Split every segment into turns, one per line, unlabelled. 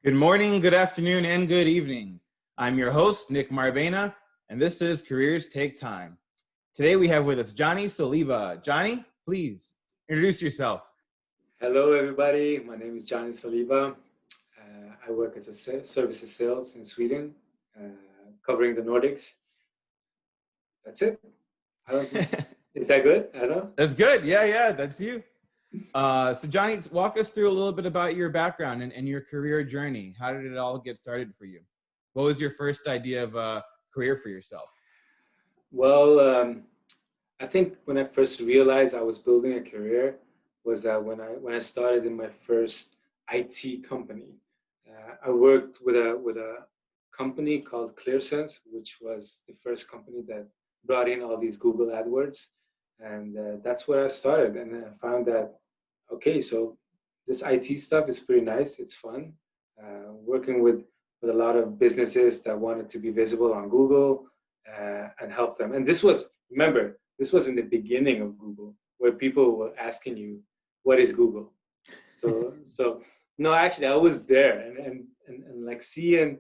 Good morning, good afternoon, and good evening. I'm your host, Nick Marbena, and this is Careers Take Time. Today we have with us Jonny Saliba. Jonny, please introduce yourself.
Hello, everybody. My name is Jonny Saliba. I work as a services sales in Sweden, covering the Nordics. That's it. I don't think, is that good? I don't know.
That's good. Yeah, that's you. So Jonny, walk us through a little bit about your background and your career journey. How did it all get started for you? What was your first idea of a career for yourself?
Well, I think when I first realized I was building a career was that when I started in my first IT company. I worked with a company called ClearSense, which was the first company that brought in all these Google AdWords, and that's where I started. And then I found that okay, so this IT stuff is pretty nice. It's fun. Working with a lot of businesses that wanted to be visible on Google and help them. And remember, this was in the beginning of Google, where people were asking you, "What is Google?" So no, actually, I was there, and like seeing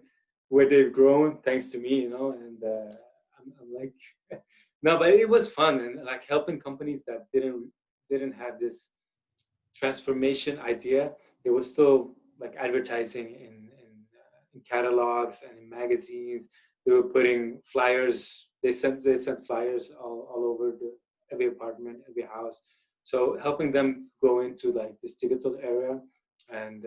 where they've grown thanks to me, and I'm like, no, but it was fun, and like helping companies that didn't have this transformation idea. They were still like advertising in catalogs and in magazines. They were putting flyers. They sent flyers all over every apartment, every house. So helping them go into like this digital era and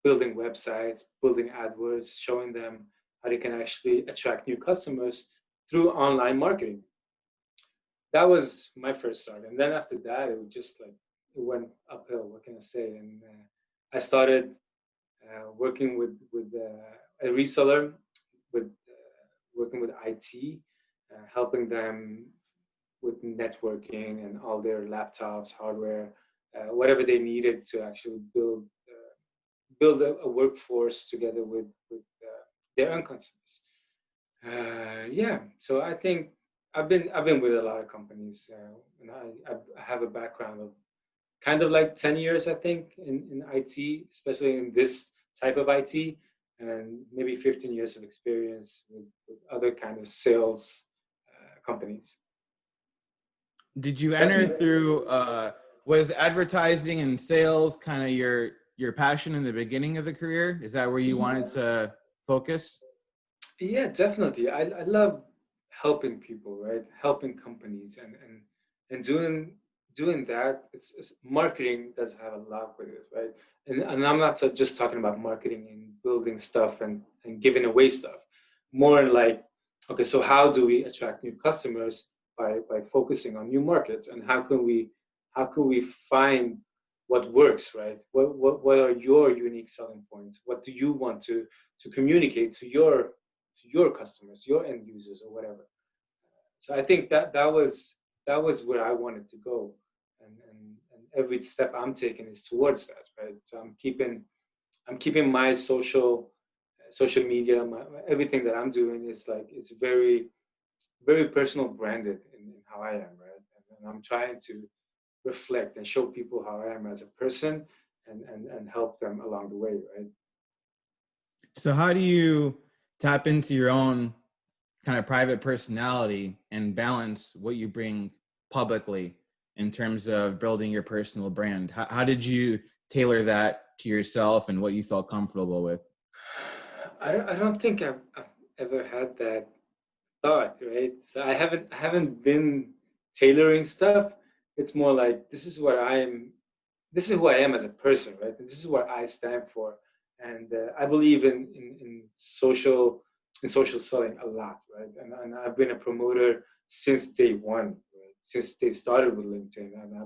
building websites, building AdWords, showing them how they can actually attract new customers through online marketing. That was my first start, and then after that, it was just like it went uphill. What can I say? And I started working with a reseller, with working with IT, helping them with networking and all their laptops, hardware, whatever they needed to actually build a workforce together with their own customers. Yeah, so I think I've been with a lot of companies, and I have a background of kind of like 10 years, I think, in IT, especially in this type of IT, and maybe 15 years of experience with other kind of sales companies.
Did you
That's
enter through, was advertising and sales kind of your passion in the beginning of the career? Is that where you wanted to focus?
Yeah, definitely. I love helping people, right? Helping companies and doing that. It's marketing does have a lot with it, right? And I'm not just talking about marketing and building stuff and giving away stuff. More like, okay, so how do we attract new customers by focusing on new markets, and how can we find what works, right? What are your unique selling points? What do you want to communicate to your customers, your end users, or whatever. So I think that was where I wanted to go, and every step I'm taking is towards that, right? So I'm keeping my social media, everything that I'm doing is like it's very very personal branded in how I am, right? And I'm trying to reflect and show people how I am as a person and help them along the way, right?
So how do you tap into your own kind of private personality and balance what you bring publicly in terms of building your personal brand? How did you tailor that to yourself and what you felt comfortable with?
I don't think I've ever had that thought, right? So I haven't been tailoring stuff. It's more like this is who I am as a person, right? And this is what I stand for. And I believe in social selling a lot, right? And I've been a promoter since day one, right? Since they started with LinkedIn, and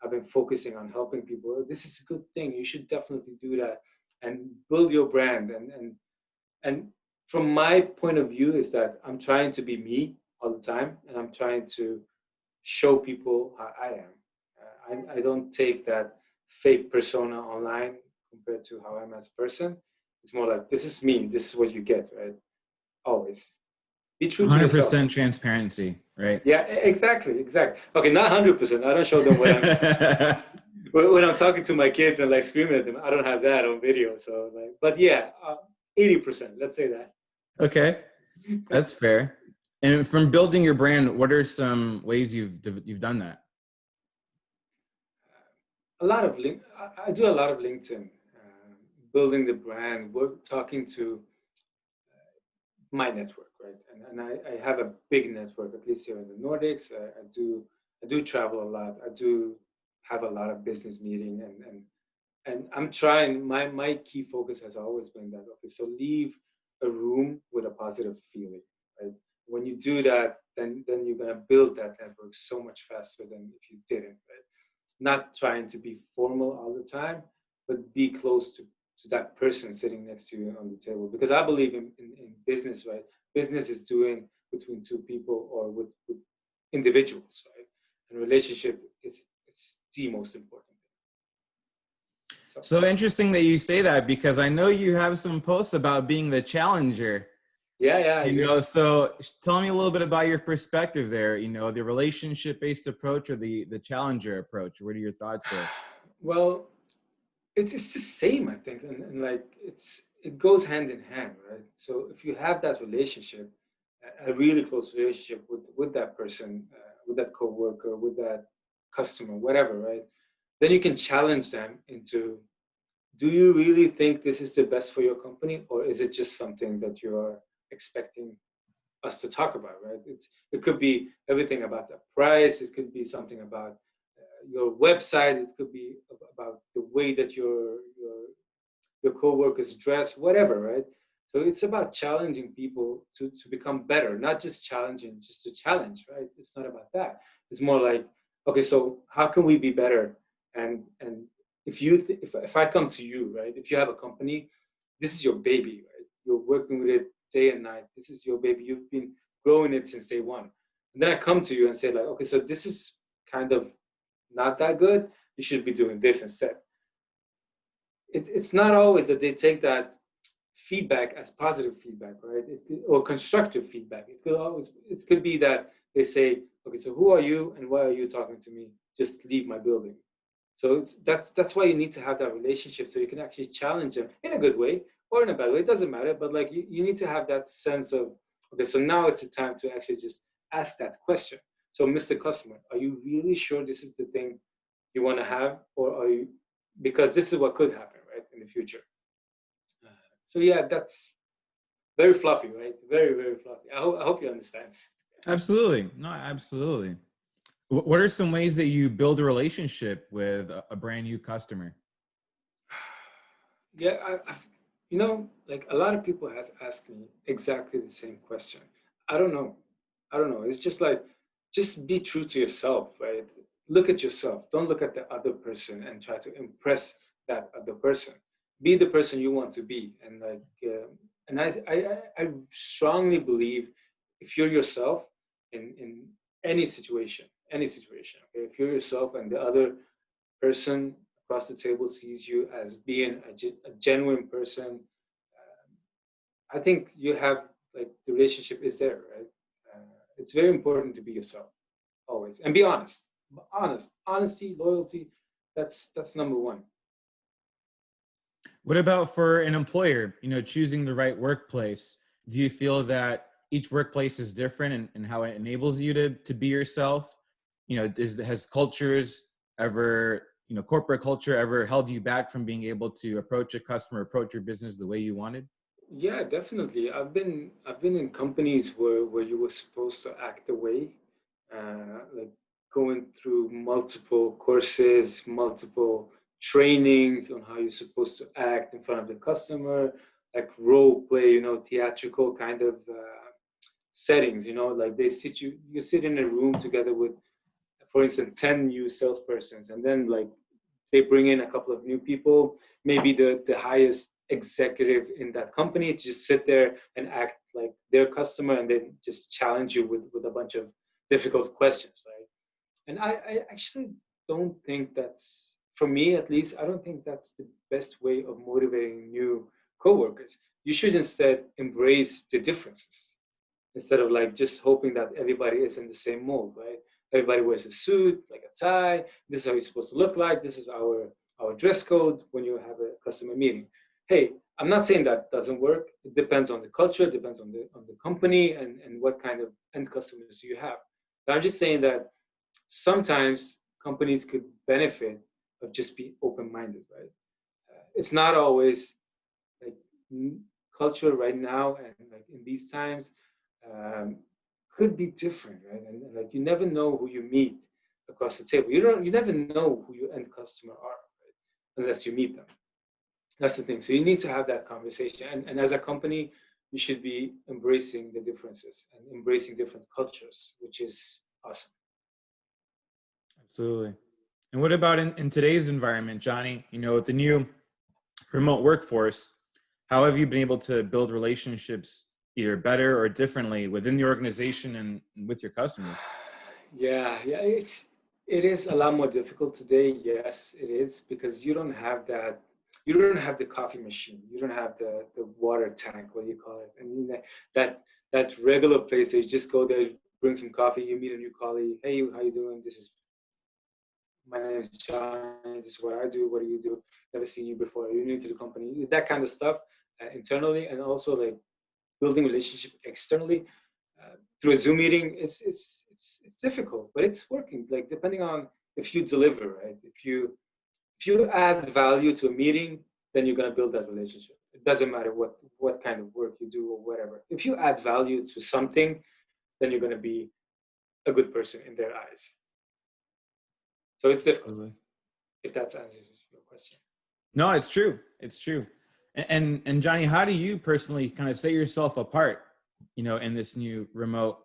I've been focusing on helping people. "Oh, this is a good thing. You should definitely do that and build your brand." And from my point of view is that I'm trying to be me all the time, and I'm trying to show people how I am. I don't take that fake persona online compared to how I'm as a person. It's more like this is me. This is what you get, right? Always be true to yourself.
100% transparency, right?
Yeah, exactly. Okay, not 100%. I don't show them what I'm. when I'm talking to my kids and like screaming at them, I don't have that on video. So like, but yeah, 80%, let's say that.
Okay, that's fair. And from building your brand, what are some ways you've done that?
A lot of link. I do a lot of LinkedIn, building the brand, work, talking to my network, right? And I have a big network, at least here in the Nordics. I do travel a lot. I do have a lot of business meeting, and I'm trying. My key focus has always been that. Okay, so leave a room with a positive feeling, right? When you do that, then you're gonna build that network so much faster than if you didn't, right? Not trying to be formal all the time, but be close to that person sitting next to you on the table. Because I believe in business, right? Business is doing between two people or with individuals, right? And relationship is the most important thing. So
So interesting that you say that because I know you have some posts about being the challenger.
yeah, I do.
So tell me a little bit about your perspective there. The relationship-based approach or the challenger approach. What are your thoughts there?
Well, it's the same, I think, and like it goes hand in hand, right? So if you have that relationship, a really close relationship with that person, with that coworker, with that customer, whatever, right? Then you can challenge them into, do you really think this is the best for your company, or is it just something that you are expecting us to talk about, right? It could be everything about the price. It could be something about your website. It could be about the way that your coworkers dress, whatever, right? So it's about challenging people to become better, not just challenging just to challenge, right? It's not about that. It's more like, okay, so how can we be better? And if I come to you, right? If you have a company, this is your baby, right? You're working with it day and night. This is your baby. You've been growing it since day one. And then I come to you and say like, okay, so this is kind of not that good. You should be doing this instead. It's not always that they take that feedback as positive feedback, right? Or constructive feedback. It could be that they say, okay, so who are you and why are you talking to me? Just leave my building. So that's why you need to have that relationship so you can actually challenge them in a good way or in a bad way. It doesn't matter, but like you need to have that sense of, okay, so now it's the time to actually just ask that question. So, Mr. Customer, are you really sure this is the thing you want to have, or are you, because this is what could happen, right, in the future. So yeah, that's very fluffy, right? Very, very fluffy. I hope you understand.
Absolutely. No, absolutely. What are some ways that you build a relationship with a brand new customer?
Yeah, like a lot of people has asked me exactly the same question. I don't know. I don't know. It's just like, just be true to yourself, right? Look at yourself. Don't look at the other person and try to impress that other person. Be the person you want to be, and like, and I strongly believe if you're yourself in any situation, okay, if you're yourself and the other person across the table sees you as being a genuine person, I think you have, like, the relationship is there, right? It's very important to be yourself always and be honest. Honesty, loyalty. That's number one.
What about for an employer, choosing the right workplace? Do you feel that each workplace is different and how it enables you to be yourself? Has cultures ever, corporate culture ever held you back from being able to approach a customer, approach your business the way you wanted?
Yeah, definitely. I've been in companies where you were supposed to act away, like going through multiple courses, multiple trainings on how you're supposed to act in front of the customer, like role play, theatrical kind of settings. Like you sit in a room together with, for instance, 10 new salespersons, and then like they bring in a couple of new people, maybe the highest executive in that company, to just sit there and act like their customer and then just challenge you with a bunch of difficult questions, right? And I actually don't think that's, for me at least, I don't think that's the best way of motivating new coworkers. You should instead embrace the differences instead of like just hoping that everybody is in the same mold, right? Everybody wears a suit, like a tie. This is how you're supposed to look like. This is our dress code when you have a customer meeting. Hey, I'm not saying that doesn't work. It depends on the culture, it depends on the company and what kind of end customers you have. But I'm just saying that sometimes companies could benefit of just be open-minded, right? It's not always like culture right now and like in these times um, could be different, right? And like you never know who you meet across the table. You never know who your end customer are, right? Unless you meet them. That's the thing. So you need to have that conversation. And as a company, you should be embracing the differences and embracing different cultures, which is awesome.
Absolutely. And what about in today's environment, Johnny? With the new remote workforce, how have you been able to build relationships either better or differently within the organization and with your customers?
Yeah, it is a lot more difficult today. Yes, it is because you don't have that. You don't have the coffee machine. You don't have the water tank, what do you call it? And that that regular place that you just go there, bring some coffee, you meet a new colleague. Hey, how you doing? This is my name is Johnny. This is what I do. What do you do? Never seen you before. You're new to the company. That kind of stuff internally, and also like building relationship externally through a Zoom meeting. It's difficult, but it's working. Like depending on if you deliver, right? If you add value to a meeting, then you're gonna build that relationship. It doesn't matter what kind of work you do or whatever. If you add value to something, then you're gonna be a good person in their eyes. So it's difficult.
Absolutely.
If that answers your question.
No, it's true. It's true. And Johnny, how do you personally kind of set yourself apart, in this new remote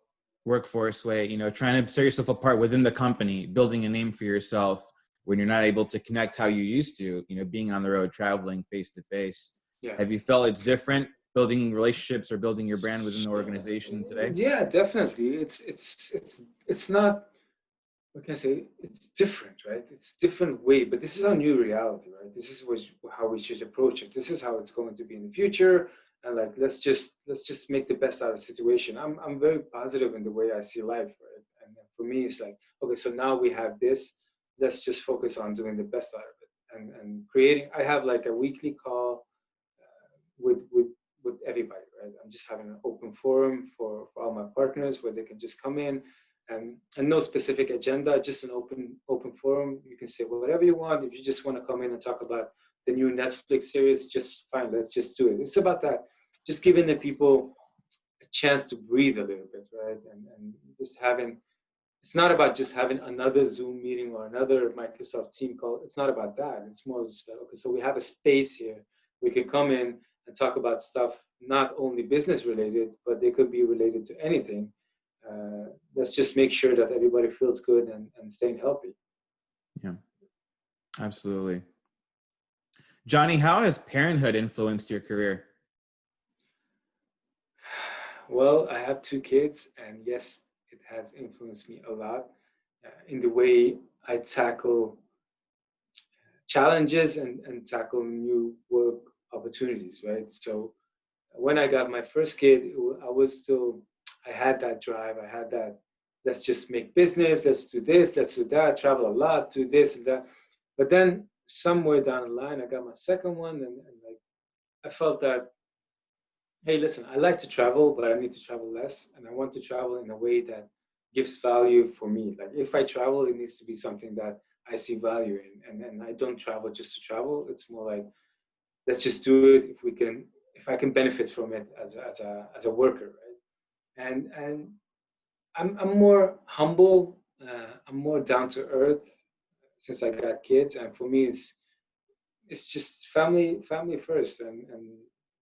workforce way, trying to set yourself apart within the company, building a name for yourself when you're not able to connect how you used to, being on the road, traveling face to face.
Yeah.
Have you felt it's different building relationships or building your brand within the organization today?
Yeah, definitely. It's not, what can I say? It's different, right? It's different way, but this is our new reality, right? This is how we should approach it. This is how it's going to be in the future, and like let's just make the best out of the situation. I'm very positive in the way I see life, right? And for me, it's like okay, so now we have this. Let's just focus on doing the best out of it and creating. I have like a weekly call with everybody, right? I'm just having an open forum for all my partners where they can just come in and no specific agenda, just an open forum. You can say whatever you want. If you just want to come in and talk about the new Netflix series, just fine. Let's just do it. It's about that, just giving the people a chance to breathe a little bit, right? And just having. It's not about just having another Zoom meeting or another Microsoft team call. It's not about that. It's more just like, okay, so we have a space here. We can come in and talk about stuff not only business related, but they could be related to anything. Let's just make sure that everybody feels good and staying healthy.
Yeah, absolutely. Johnny, how has parenthood influenced your career?
Well, I have two kids, and yes, it has influenced me a lot in the way I tackle challenges and tackle new work opportunities, right? So when I got my first kid, I was still, I had that drive. I had that, let's just make business, let's do this, let's do that, travel a lot, do this and that. But then somewhere down the line, I got my second one, and like I felt that, hey, listen, I like to travel, but I need to travel less, and I want to travel in a way that gives value for me. Like if I travel, it needs to be something that I see value in, and I don't travel just to travel. It's more like let's just do it if we can, if I can benefit from it as a worker, right? And I'm more humble. I'm more down to earth since I got kids, and for me, it's just family first, and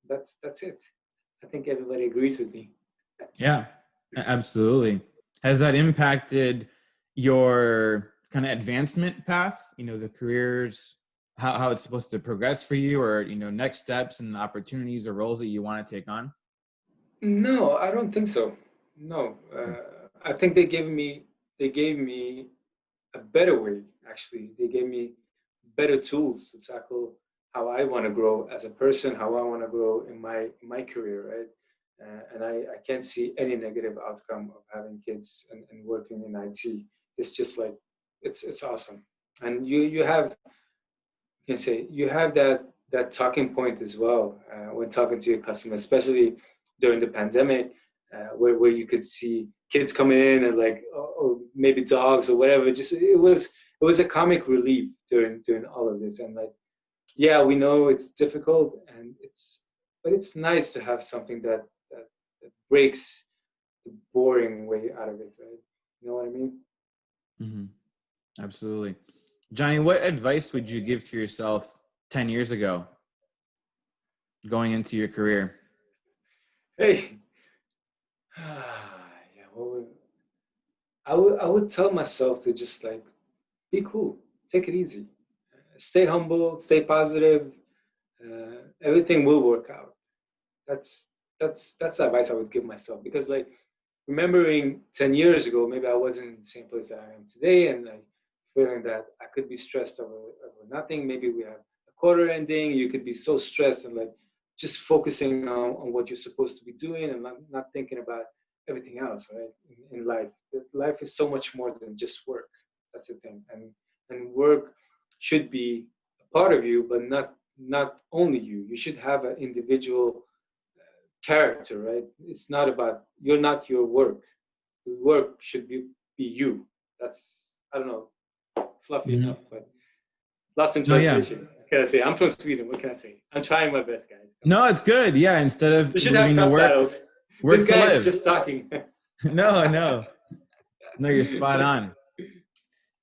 that's it. I think everybody agrees with me.
Yeah, absolutely. Has that impacted your kind of advancement path, the careers, how it's supposed to progress for you, or, next steps and opportunities or roles that you want to take on?
No, I don't think so. No, I think they gave me a better way. Actually, they gave me better tools to tackle how I want to grow as a person, how I want to grow in my career, right? And I can't see any negative outcome of having kids and working in IT. it's just like it's awesome. And you have, you can say, you have that talking point as well when talking to your customers, especially during the pandemic, where you could see kids coming in and like, or maybe dogs or whatever. Just it was a comic relief during all of this. And like, yeah, we know it's difficult, and but it's nice to have something that breaks the boring way out of it, right? You know what I mean?
Hmm. Absolutely. Johnny, what advice would you give to yourself 10 years ago going into your career?
Hey, yeah, I would tell myself to just like be cool, take it easy, stay humble, stay positive. Everything will work out. That's that's the advice I would give myself, because like remembering 10 years ago, maybe I wasn't in the same place that I am today, and like feeling that I could be stressed over nothing. Maybe we have a quarter ending, you could be so stressed and like just focusing on what you're supposed to be doing, and not thinking about everything else, right? In life, life is so much more than just work. That's the thing. And work should be a part of you, but not only you. You should have an individual character, right? It's not about, you're not your work. The work should be you. That's, I don't know, fluffy
Hmm.
enough, but lost in
No, yeah.
translation. What can I say? I'm from Sweden. What can I say? I'm trying my best, guys. Come on.
No, it's good. Yeah. Instead
We
of
should have
moving to work,
subtitles. This
work to
guy is
live.
just talking.
No, no, no, you're spot on.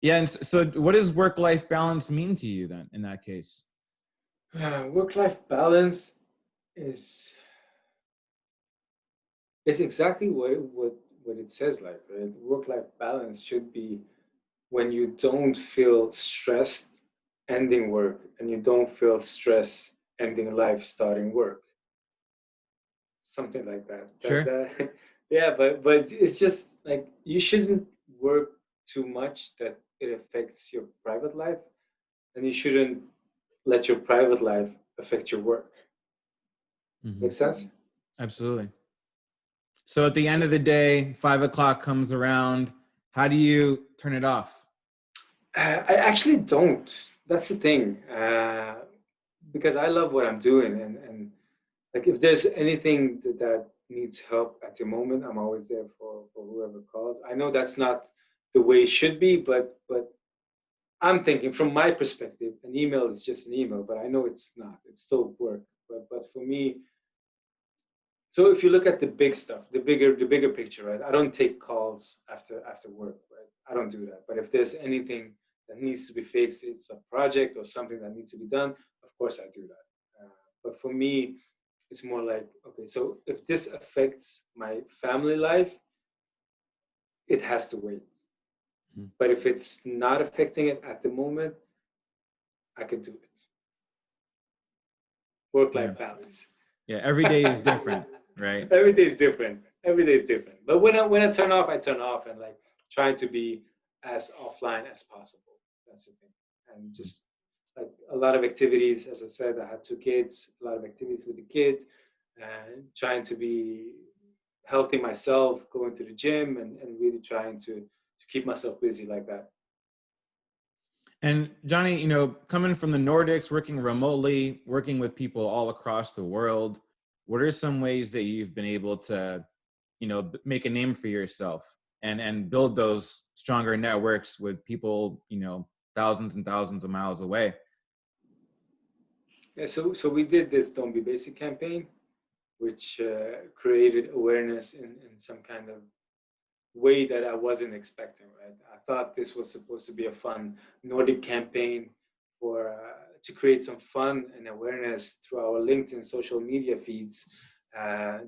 Yeah. And so what does work-life balance mean to you then in that case?
Work-life balance is is exactly what it says. Like, right? Work-life balance should be when you don't feel stressed ending work, and you don't feel stress ending life starting work, something like that.
Sure.
Yeah, but it's just like you shouldn't work too much that it affects your private life, and you shouldn't let your private life affect your work.
Hmm.
Make sense?
Absolutely. So at the end of the day, 5 o'clock comes around. How do you turn it off?
I actually don't. That's the thing, because I love what I'm doing, and like if there's anything that needs help at the moment, I'm always there for whoever calls. I know that's not the way it should be, but I'm thinking from my perspective, an email is just an email, but I know it's not. It's still work. But for me, so if you look at the big stuff, the bigger picture, right? I don't take calls after work, right? I don't do that. But if there's anything that needs to be fixed, it's a project or something that needs to be done, of course I do that. But for me, it's more like, okay, so if this affects my family life, it has to wait.
Mhm.
But if it's not affecting it at the moment, I could do it. Work
Yeah.
life balance.
Yeah. Every day is different, right?
Every day is different. Every day is different. But when I turn off, I turn off, and like trying to be as offline as possible. That's the thing. And just like a lot of activities, as I said, I had two kids, a lot of activities with the kid, and trying to be healthy myself, going to the gym, and really trying to keep myself busy like that.
And Johnny, you know, coming from the Nordics, working remotely, working with people all across the world, what are some ways that you've been able to, you know, make a name for yourself and build those stronger networks with people, you know, thousands and thousands of miles away?
Yeah, so we did this Don't Be Basic campaign, which created awareness in some kind of way that I wasn't expecting. Right, I thought this was supposed to be a fun Nordic campaign for to create some fun and awareness through our LinkedIn social media feeds.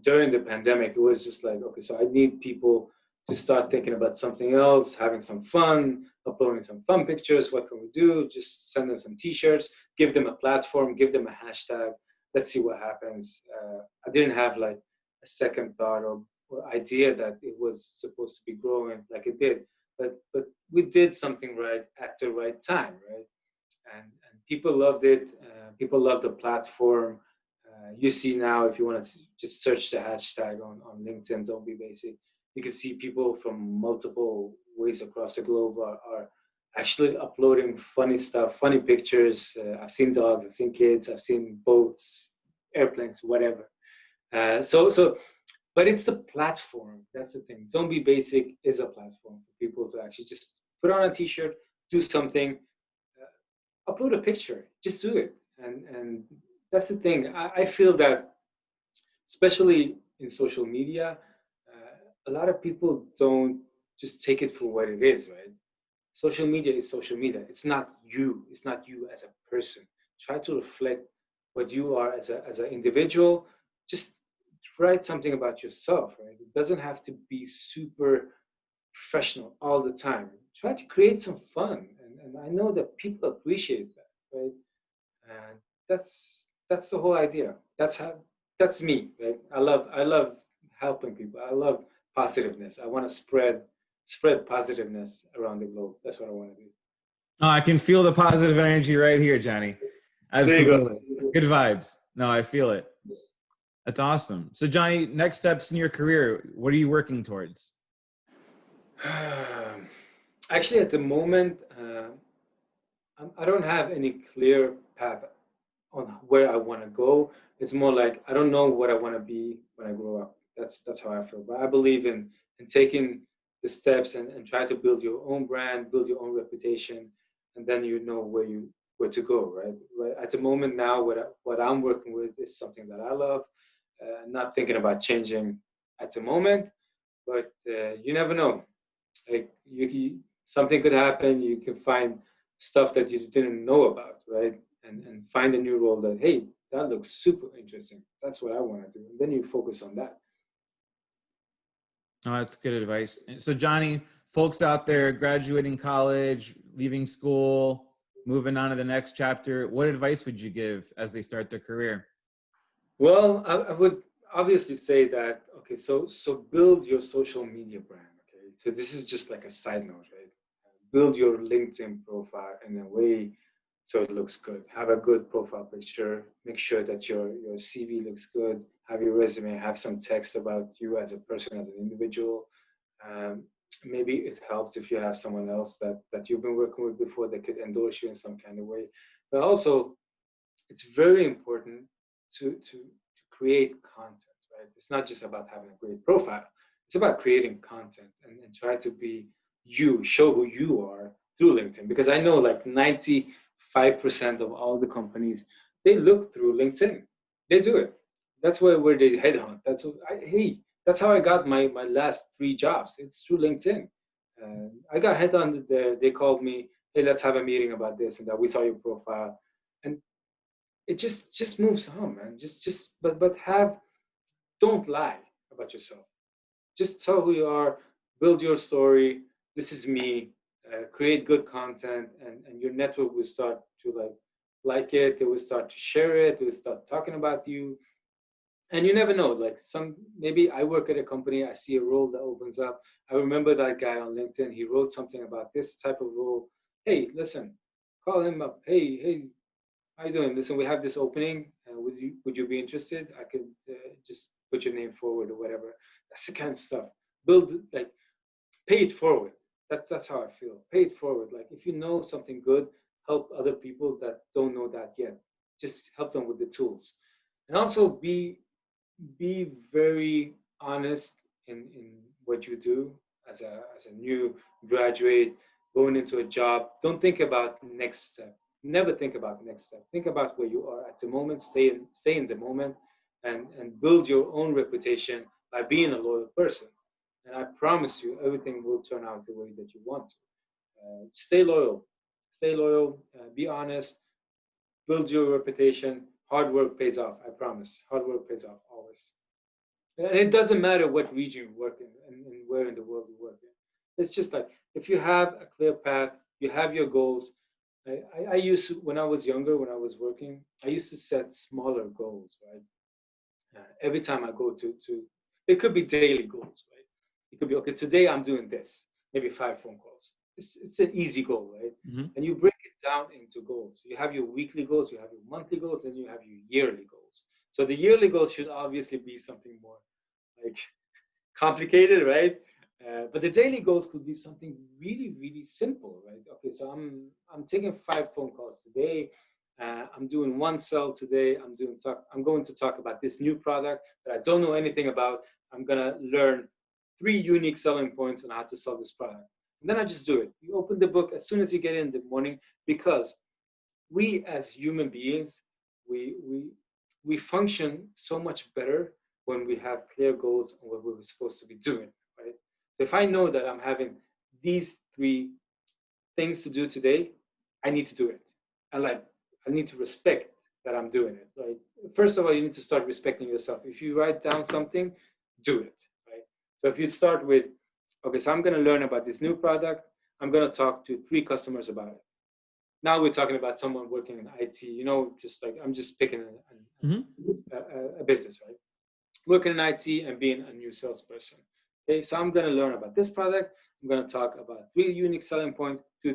During the pandemic, it was just like, okay, so I need people to start thinking about something else, having some fun, uploading some fun pictures. What can we do? Just send them some T-shirts, give them a platform, give them a hashtag. Let's see what happens. I didn't have like a second thought or idea that it was supposed to be growing like it did. But we did something right at the right time, right? And people loved it. People loved the platform. You see now, if you want to just search the hashtag on LinkedIn, Don't Be Basic. you can see people from multiple ways across the globe are actually uploading funny stuff, funny pictures. I've seen dogs, I've seen kids, I've seen boats, airplanes, whatever. So, but it's the platform. That's the thing. Zombie Basic is a platform for people to actually just put on a T-shirt, do something, upload a picture, just do it. And that's the thing. I feel that, especially in social media, a lot of people don't just take it for what it is, right? Social media is social media. It's not you. It's not you as a person. Try to reflect what you are as an individual. Just write something about yourself, right? It doesn't have to be super professional all the time. Try to create some fun, and I know that people appreciate that, right? And that's the whole idea. That's me, right? I love helping people. I love positiveness. I want to spread positiveness around the globe. That's what I want to do.
Oh, I can feel the positive energy right here, Johnny.
There you
Absolutely.
go.
Good vibes. No, I feel it. That's awesome. So, Johnny, next steps in your career, what are you working towards?
Actually, at the moment, I don't have any clear path on where I want to go. It's more like I don't know what I want to be when I grow up. That's how I feel. But I believe in taking the steps and try to build your own brand, build your own reputation, and then you know where to go, right? Right at the moment now, what I'm working with is something that I love. Not thinking about changing at the moment, but you never know. Like something could happen. You can find stuff that you didn't know about, right? And find a new role that, hey, that looks super interesting. That's what I want to do. And then you focus on that.
Oh, that's good advice. So, Johnny, folks out there graduating college, leaving school, moving on to the next chapter, what advice would you give as they start their career?
Well, I would obviously say that, okay, so build your social media brand. Okay, so this is just like a side note, right? Build your LinkedIn profile in a way so it looks good. Have a good profile picture. Make sure that your CV looks good. Have your resume. Have some text about you as a person, as an individual. Um, Maybe it helps if you have someone else that you've been working with before that could endorse you in some kind of way. But also, it's very important to create content, right? It's not just about having a great profile. It's about creating content and try to be you, show who you are through LinkedIn. Because I know like 95% of all the companies, they look through LinkedIn. They do it. That's where they headhunt. Hey, that's how I got my last three jobs. It's through LinkedIn. I got headhunted there. They called me, hey, let's have a meeting about this and that. We saw your profile. And it just moves on, man. Just but have don't lie about yourself. Just tell who you are, build your story. This is me. Create good content, and your network will start to like it. They will start to share it. They will start talking about you. And you never know. Like maybe I work at a company. I see a role that opens up. I remember that guy on LinkedIn. He wrote something about this type of role. Hey, listen, call him up. Hey, how you doing? Listen, we have this opening. Would you be interested? I could just put your name forward or whatever. That's the kind of stuff. Build like pay it forward. That's how I feel. Pay it forward. Like if you know something good, help other people that don't know that yet. Just help them with the tools, and also be very honest in what you do as a new graduate going into a job. Don't think about next step. Never think about next step. Think about where you are at the moment. Stay in the moment, and build your own reputation by being a loyal person. And I promise you, everything will turn out the way that you want to. Stay loyal. Stay loyal. Be honest. Build your reputation. Hard work pays off. I promise. Hard work pays off always. And it doesn't matter what region you work in and where in the world you work in. It's just like if you have a clear path, you have your goals. I used to, when I was younger, when I was working, I used to set smaller goals, right? Every time I go to, it could be daily goals, right? It could be, okay, today I'm doing this, maybe 5 phone calls. It's an easy goal, right?
Mm-hmm.
And you break it down into goals. You have your weekly goals, you have your monthly goals, and you have your yearly goals. So the yearly goals should obviously be something more like complicated, right? But the daily goals could be something really, really simple, right? Okay, so I'm taking 5 phone calls today. I'm doing one sell today. I'm going to talk about this new product that I don't know anything about. I'm gonna learn 3 unique selling points on how to sell this product. And then I just do it. You open the book as soon as you get in the morning, because we as human beings, we we we function so much better when we have clear goals on what we're supposed to be doing, right? So if I know that I'm having these 3 things to do today, I need to do it. And like, I need to respect that I'm doing it. Right? First of all, you need to start respecting yourself. If you write down something, do it. Right? So if you start with, okay, so I'm going to learn about this new product. I'm going to talk to 3 customers about it. Now we're talking about someone working in IT. Just like I'm just picking a business, right? Working in IT and being a new salesperson. Okay, so I'm going to learn about this product. I'm going to talk about 3 unique selling points to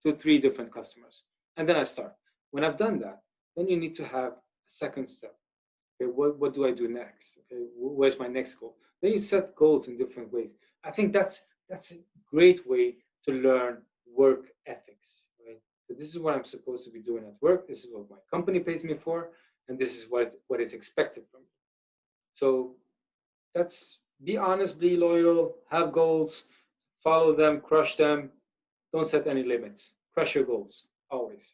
3 different customers, and then I start. When I've done that, then you need to have a second step. Okay, what do I do next? Okay, where's my next goal? Then you set goals in different ways. I think that's a great way to learn work ethics. Right? So this is what I'm supposed to be doing at work. This is what my company pays me for, and this is what is expected from me. So that's be honest, be loyal, have goals, follow them, crush them. Don't set any limits. Crush your goals always.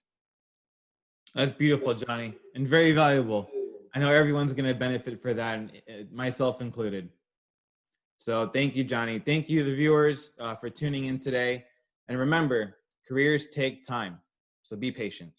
That's beautiful, Jonny, and very valuable. I know everyone's going to benefit for that, myself included. So thank you, Jonny. Thank you, the viewers, for tuning in today. And remember, careers take time. So be patient.